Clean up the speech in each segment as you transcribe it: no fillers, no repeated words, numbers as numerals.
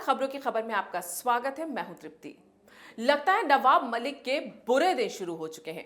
खबरों की खबर में आपका स्वागत है। मैं हूं तृप्ति। लगता है नवाब मलिक के बुरे दिन शुरू हो चुके हैं।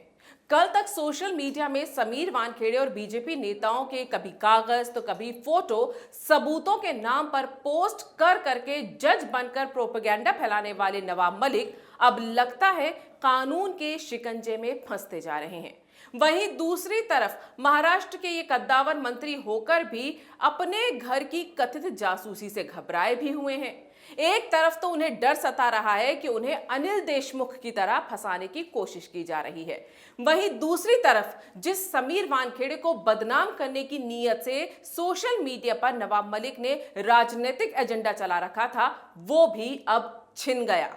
कल तक सोशल मीडिया में समीर वानखेड़े और बीजेपी नेताओं के कभी कागज तो कभी फोटो सबूतों के नाम पर पोस्ट कर करके जज बनकर प्रोपेगेंडा फैलाने वाले नवाब मलिक अब लगता है कानून के शिकंजे में फंसते जा रहे हैं। वहीं दूसरी तरफ महाराष्ट्र के ये कद्दावर मंत्री होकर भी अपने घर की कथित जासूसी से घबराए भी हुए हैं। एक तरफ तो उन्हें डर सता रहा है कि उन्हें अनिल देशमुख की तरह फंसाने की कोशिश की जा रही है, वहीं दूसरी तरफ जिस समीर वानखेड़े को बदनाम करने की नीयत से सोशल मीडिया पर नवाब मलिक ने राजनीतिक एजेंडा चला रखा था, वो भी अब छिन गया।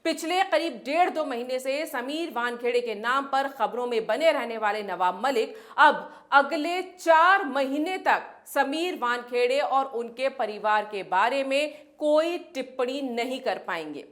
पिछले करीब 1.5-2 महीने से समीर वानखेड़े के नाम पर खबरों में बने रहने वाले नवाब मलिक अब अगले 4 महीने तक समीर वानखेड़े और उनके परिवार के बारे में कोई टिप्पणी नहीं कर पाएंगे।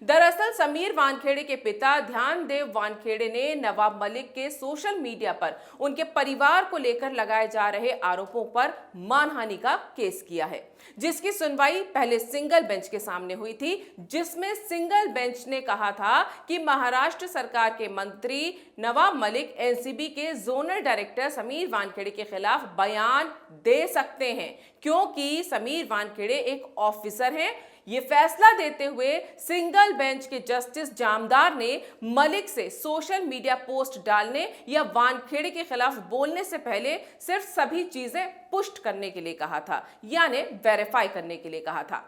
दरअसल समीर वानखेड़े के पिता ध्यानदेव वानखेड़े ने नवाब मलिक के सोशल मीडिया पर उनके परिवार को लेकर लगाए जा रहे आरोपों पर मानहानि का केस किया है, जिसकी सुनवाई पहले सिंगल बेंच के सामने हुई थी, जिसमें सिंगल बेंच ने कहा था कि महाराष्ट्र सरकार के मंत्री नवाब मलिक एनसीबी के जोनल डायरेक्टर समीर वानखेड़े के खिलाफ बयान दे सकते हैं, क्योंकि समीर वानखेड़े एक ऑफिसर हैं। ये फैसला देते हुए सिंगल बेंच के जस्टिस जामदार ने मलिक से सोशल मीडिया पोस्ट डालने या वानखेड़े के खिलाफ बोलने से पहले सिर्फ सभी चीजें पुष्ट करने के लिए कहा था, यानी वेरीफाई करने के लिए कहा था।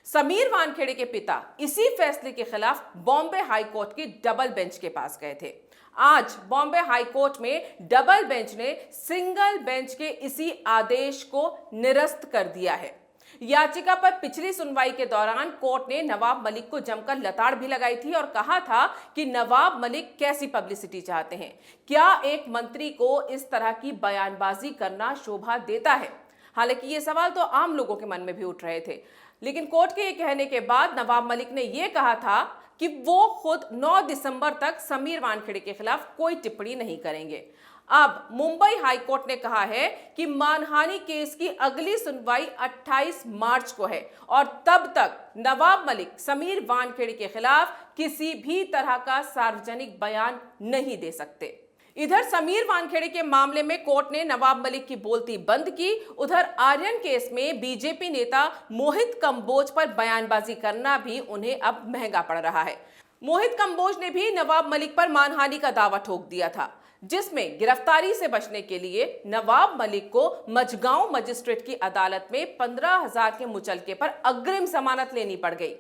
समीर वानखेड़े के पिता इसी फैसले के खिलाफ बॉम्बे हाई कोर्ट की डबल बेंच के पास गए थे। आज बॉम्बे हाई कोर्ट में डबल बेंच ने सिंगल बेंच के इसी आदेश को निरस्त कर दिया है। याचिका पर पिछली सुनवाई के दौरान कोर्ट ने नवाब मलिक को जमकर लताड़ भी लगाई थी और कहा था कि नवाब मलिक कैसी पब्लिसिटी चाहते हैं, क्या एक मंत्री को इस तरह की बयानबाजी करना शोभा देता है। हालांकि ये सवाल तो आम लोगों के मन में भी उठ रहे थे, लेकिन कोर्ट के ये कहने के बाद नवाब मलिक ने यह कहा था कि वो खुद 9 दिसंबर तक समीर वानखेड़े के खिलाफ कोई टिप्पणी नहीं करेंगे। अब मुंबई हाई कोर्ट ने कहा है कि मानहानि केस की अगली सुनवाई 28 मार्च को है और तब तक नवाब मलिक समीर वानखेड़े के खिलाफ किसी भी तरह का सार्वजनिक बयान नहीं दे सकते। इधर समीर वानखेड़े के मामले में कोर्ट ने नवाब मलिक की बोलती बंद की। उधर आर्यन केस में बीजेपी नेता मोहित कंबोज पर बयानबाजी करना भी उन्हें अब महंगा पड़ रहा है। मोहित कंबोज ने भी नवाब मलिक पर मानहानि का दावा ठोक दिया था, जिसमें गिरफ्तारी से बचने के लिए नवाब मलिक को मझगांव मजिस्ट्रेट की अदालत में 15,000 के मुचलके पर अग्रिम जमानत लेनी पड़ गई।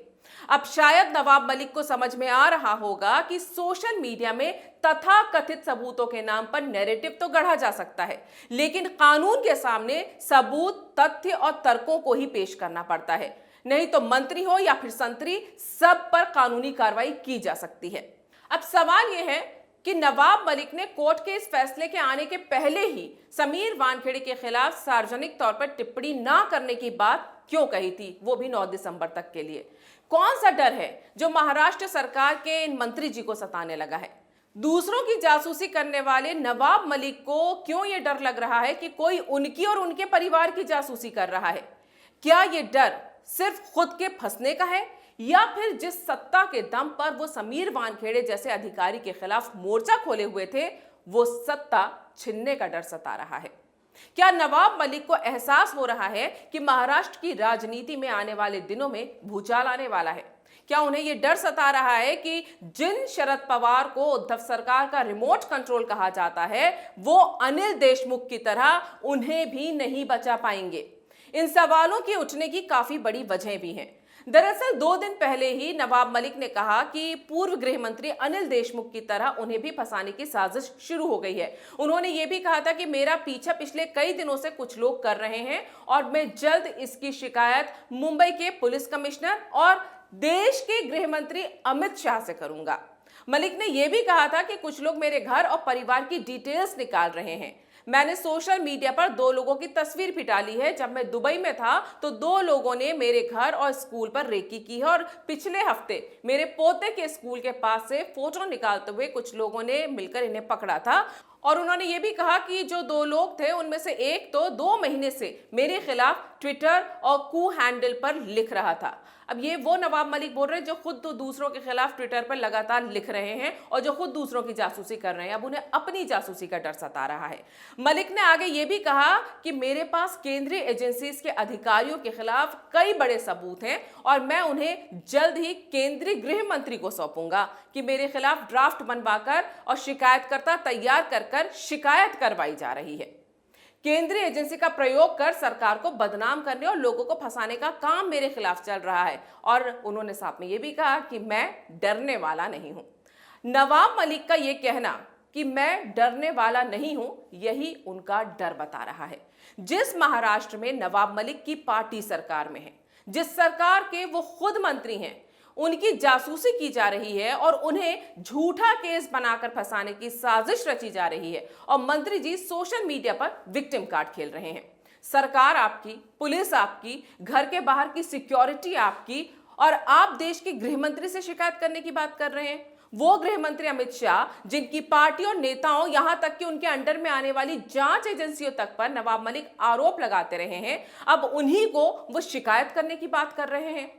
अब शायद नवाब मलिक को समझ में आ रहा होगा कि सोशल मीडिया में तथाकथित सबूतों के नाम पर नैरेटिव तो गढ़ा जा सकता है, लेकिन कानून के सामने सबूत, तथ्य और तर्कों को ही पेश करना पड़ता है, नहीं तो मंत्री हो या फिर संतरी, सब पर कानूनी कार्रवाई की जा सकती है। अब सवाल यह है कि नवाब मलिक ने कोर्ट के इस फैसले के आने के पहले ही समीर वानखेड़े के खिलाफ सार्वजनिक तौर पर टिप्पणी ना करने की बात क्यों कही थी, वो भी 9 दिसंबर तक के लिए। कौन सा डर है जो महाराष्ट्र सरकार के इन मंत्री जी को सताने लगा है? दूसरों की जासूसी करने वाले नवाब मलिक को क्यों ये डर लग रहा है कि कोई उनकी और उनके परिवार की जासूसी कर रहा है? क्या ये डर सिर्फ खुद के फंसने का है, या फिर जिस सत्ता के दम पर वो समीर वानखेड़े जैसे अधिकारी के खिलाफ मोर्चा खोले हुए थे, वो सत्ता छिनने का डर सता रहा है? क्या नवाब मलिक को एहसास हो रहा है कि महाराष्ट्र की राजनीति में आने वाले दिनों में भूचाल आने वाला है? क्या उन्हें यह डर सता रहा है कि जिन शरद पवार को उद्धव सरकार का रिमोट कंट्रोल कहा जाता है, वो अनिल देशमुख की तरह उन्हें भी नहीं बचा पाएंगे? इन सवालों के उठने की काफी बड़ी वजह भी हैं। दरअसल 2 दिन पहले ही नवाब मलिक ने कहा कि पूर्व गृह मंत्री अनिल देशमुख की तरह उन्हें भी फंसाने की साजिश शुरू हो गई है। उन्होंने ये भी कहा था कि मेरा पीछा पिछले कई दिनों से कुछ लोग कर रहे हैं और मैं जल्द इसकी शिकायत मुंबई के पुलिस कमिश्नर और देश के गृह मंत्री अमित शाह से करूंगा। मलिक ने यह भी कहा था कि कुछ लोग मेरे घर और परिवार की डिटेल्स निकाल रहे हैं। मैंने सोशल मीडिया पर 2 लोगों की तस्वीर भी डाली है। जब मैं दुबई में था तो 2 लोगों ने मेरे घर और स्कूल पर रेकी की है और पिछले हफ्ते मेरे पोते के स्कूल के पास से फोटो निकालते हुए कुछ लोगों ने मिलकर इन्हें पकड़ा था। और उन्होंने ये भी कहा कि जो 2 लोग थे उनमें से एक तो 2 महीने से मेरे खिलाफ ट्विटर और कू हैंडल पर लिख रहा था। अब ये वो नवाब मलिक बोल रहे हैं जो खुद तो दूसरों के खिलाफ ट्विटर पर लगातार लिख रहे हैं और जो खुद दूसरों की जासूसी कर रहे हैं। अब उन्हें अपनी जासूसी का डर सता रहा है। मलिक ने आगे ये भी कहा कि मेरे पास केंद्रीय एजेंसीज के अधिकारियों के खिलाफ कई बड़े सबूत हैं और मैं उन्हें जल्द ही केंद्रीय गृह मंत्री को सौंपूंगा कि मेरे खिलाफ ड्राफ्ट बनवाकर और शिकायतकर्ता तैयार कर शिकायत करवाई जा रही है। केंद्रीय एजेंसी का प्रयोग कर सरकार को बदनाम करने और लोगों को फंसाने का काम मेरे खिलाफ चल रहा है। और उन्होंने साथ में यह भी कहा कि मैं डरने वाला नहीं हूं। नवाब मलिक का यह कहना कि मैं डरने वाला नहीं हूं, यही उनका डर बता रहा है। जिस महाराष्ट्र में नवाब मलिक की पार्टी सरकार में है, जिस सरकार के वो खुद मंत्री हैं, उनकी जासूसी की जा रही है और उन्हें झूठा केस बनाकर फंसाने की साजिश रची जा रही है और मंत्री जी सोशल मीडिया पर विक्टिम कार्ड खेल रहे हैं। सरकार आपकी, पुलिस आपकी, घर के बाहर की सिक्योरिटी आपकी, और आप देश के गृह मंत्री से शिकायत करने की बात कर रहे हैं। वो गृह मंत्री अमित शाह, जिनकी पार्टी और नेताओं, यहां तक कि उनके अंडर में आने वाली जांच एजेंसियों तक पर नवाब मलिक आरोप लगाते रहे हैं, अब उन्हीं को वो शिकायत करने की बात कर रहे हैं।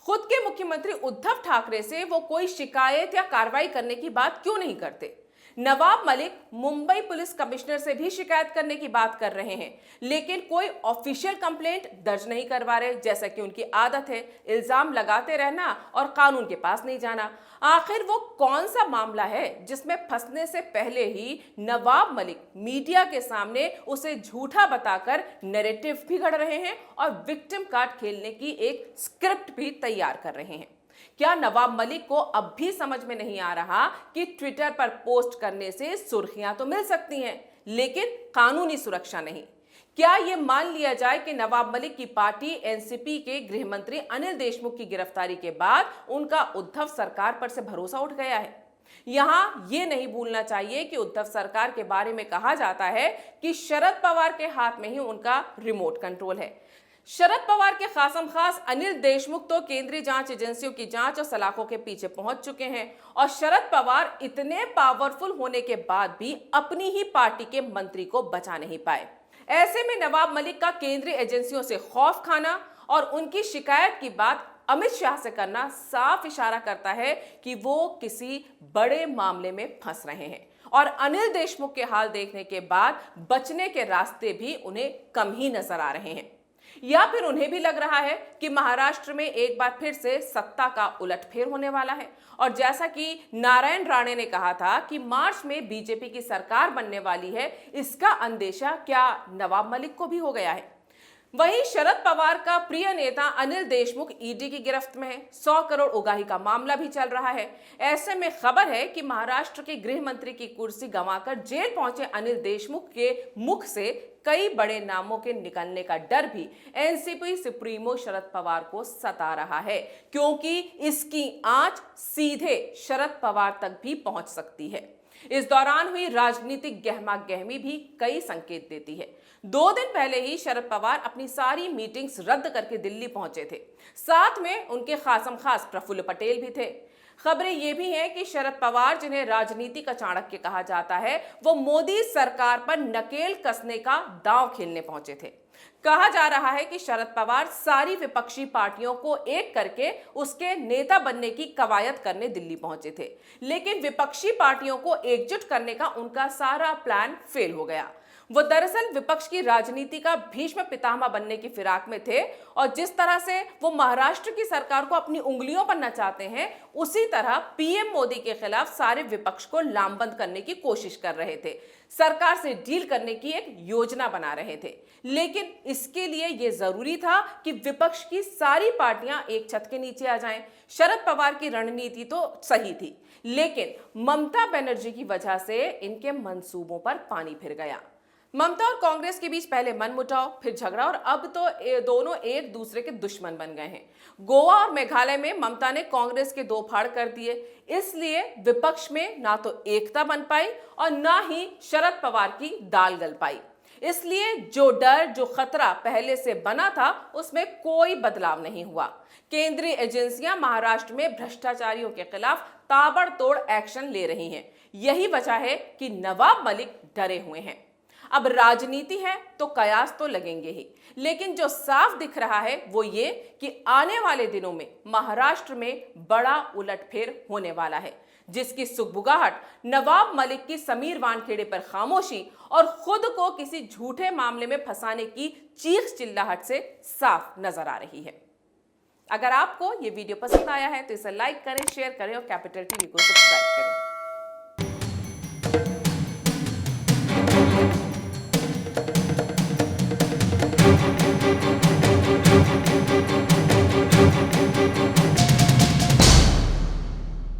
खुद के मुख्यमंत्री उद्धव ठाकरे से वो कोई शिकायत या कार्रवाई करने की बात क्यों नहीं करते? नवाब मलिक मुंबई पुलिस कमिश्नर से भी शिकायत करने की बात कर रहे हैं, लेकिन कोई ऑफिशियल कंप्लेंट दर्ज नहीं करवा रहे, जैसा कि उनकी आदत है इल्जाम लगाते रहना और कानून के पास नहीं जाना। आखिर वो कौन सा मामला है जिसमें फंसने से पहले ही नवाब मलिक मीडिया के सामने उसे झूठा बताकर नैरेटिव भी गढ़ रहे हैं और विक्टिम कार्ड खेलने की एक स्क्रिप्ट भी तैयार कर रहे हैं? क्या नवाब मलिक को अब भी समझ में नहीं आ रहा कि ट्विटर पर पोस्ट करने से सुर्खियां तो मिल सकती हैं, लेकिन कानूनी सुरक्षा नहीं? क्या यह मान लिया जाए कि नवाब मलिक की पार्टी एनसीपी के गृह मंत्री अनिल देशमुख की गिरफ्तारी के बाद उनका उद्धव सरकार पर से भरोसा उठ गया है? यहां यह नहीं भूलना चाहिए कि उद्धव सरकार के बारे में कहा जाता है कि शरद पवार के हाथ में ही उनका रिमोट कंट्रोल है। शरद पवार के खासम खास अनिल देशमुख तो केंद्रीय जांच एजेंसियों की जांच और सलाखों के पीछे पहुंच चुके हैं और शरद पवार इतने पावरफुल होने के बाद भी अपनी ही पार्टी के मंत्री को बचा नहीं पाए। ऐसे में नवाब मलिक का केंद्रीय एजेंसियों से खौफ खाना और उनकी शिकायत की बात अमित शाह से करना साफ इशारा करता है कि वो किसी बड़े मामले में फंस रहे हैं और अनिल देशमुख के हाल देखने के बाद बचने के रास्ते भी उन्हें कम ही नजर आ रहे हैं। या फिर उन्हें भी लग रहा है कि महाराष्ट्र में एक बार फिर से सत्ता का उलटफेर होने वाला है और जैसा कि नारायण राणे ने कहा था कि मार्च में बीजेपी की सरकार बनने वाली है, इसका अंदेशा क्या नवाब मलिक को भी हो गया है? वहीं शरद पवार का प्रिय नेता अनिल देशमुख ईडी की गिरफ्त में है। 100 करोड़ उगाही का मामला भी चल रहा है। ऐसे में खबर है कि महाराष्ट्र के गृह मंत्री की कुर्सी गंवाकर जेल पहुंचे अनिल देशमुख के मुख से कई बड़े नामों के निकलने का डर भी एनसीपी सुप्रीमो शरद पवार को सता रहा है, क्योंकि इसकी आंच सीधे शरद पवार तक भी पहुंच सकती है। इस दौरान हुई राजनीतिक गहमागहमी भी कई संकेत देती है। 2 दिन पहले ही शरद पवार अपनी सारी मीटिंग्स रद्द करके दिल्ली पहुंचे थे। साथ में उनके खासम खास प्रफुल्ल पटेल भी थे। खबरें ये भी हैं कि शरद पवार, जिन्हें राजनीति का चाणक्य कहा जाता है, वो मोदी सरकार पर नकेल कसने का दांव खेलने पहुंचे थे। कहा जा रहा है कि शरद पवार सारी विपक्षी पार्टियों को एक करके उसके नेता बनने की कवायद करने दिल्ली पहुंचे थे, लेकिन विपक्षी पार्टियों को एकजुट करने का उनका सारा प्लान फेल हो गया। वो दरअसल विपक्ष की राजनीति का भीष्म पितामह बनने की फिराक में थे और जिस तरह से वो महाराष्ट्र की सरकार को अपनी उंगलियों पर नचाते हैं, उसी तरह पीएम मोदी के खिलाफ सारे विपक्ष को लामबंद करने की कोशिश कर रहे थे। सरकार से डील करने की एक योजना बना रहे थे, लेकिन इसके लिए यह जरूरी था कि विपक्ष की सारी पार्टियां एक छत के नीचे आ जाएं। शरद पवार की रणनीति तो सही थी, लेकिन ममता बनर्जी की वजह से इनके मंसूबों पर पानी फिर गया। ममता और कांग्रेस के बीच पहले मनमुटाव, फिर झगड़ा और अब तो दोनों एक दूसरे के दुश्मन बन गए हैं। गोवा और मेघालय में ममता ने कांग्रेस के 2 फाड़ कर दिए, इसलिए विपक्ष में ना तो एकता बन पाई और ना ही शरद पवार की दाल गल पाई। इसलिए जो डर, जो खतरा पहले से बना था, उसमें कोई बदलाव नहीं हुआ। केंद्रीय एजेंसियां महाराष्ट्र में भ्रष्टाचारियों के खिलाफ ताबड़तोड़ एक्शन ले रही हैं। यही वजह है कि नवाब मलिक डरे हुए हैं। अब राजनीति है तो कयास तो लगेंगे ही, लेकिन जो साफ दिख रहा है वो ये कि आने वाले दिनों में महाराष्ट्र में बड़ा उलटफेर होने वाला है, जिसकी सुगबुगाहट नवाब मलिक की समीर वानखेड़े पर खामोशी और खुद को किसी झूठे मामले में फंसाने की चीख चिल्लाहट से साफ नजर आ रही है। अगर आपको ये वीडियो पसंद आया है तो इसे लाइक करें, शेयर करें और कैपिटल टीवी को सब्सक्राइब करें।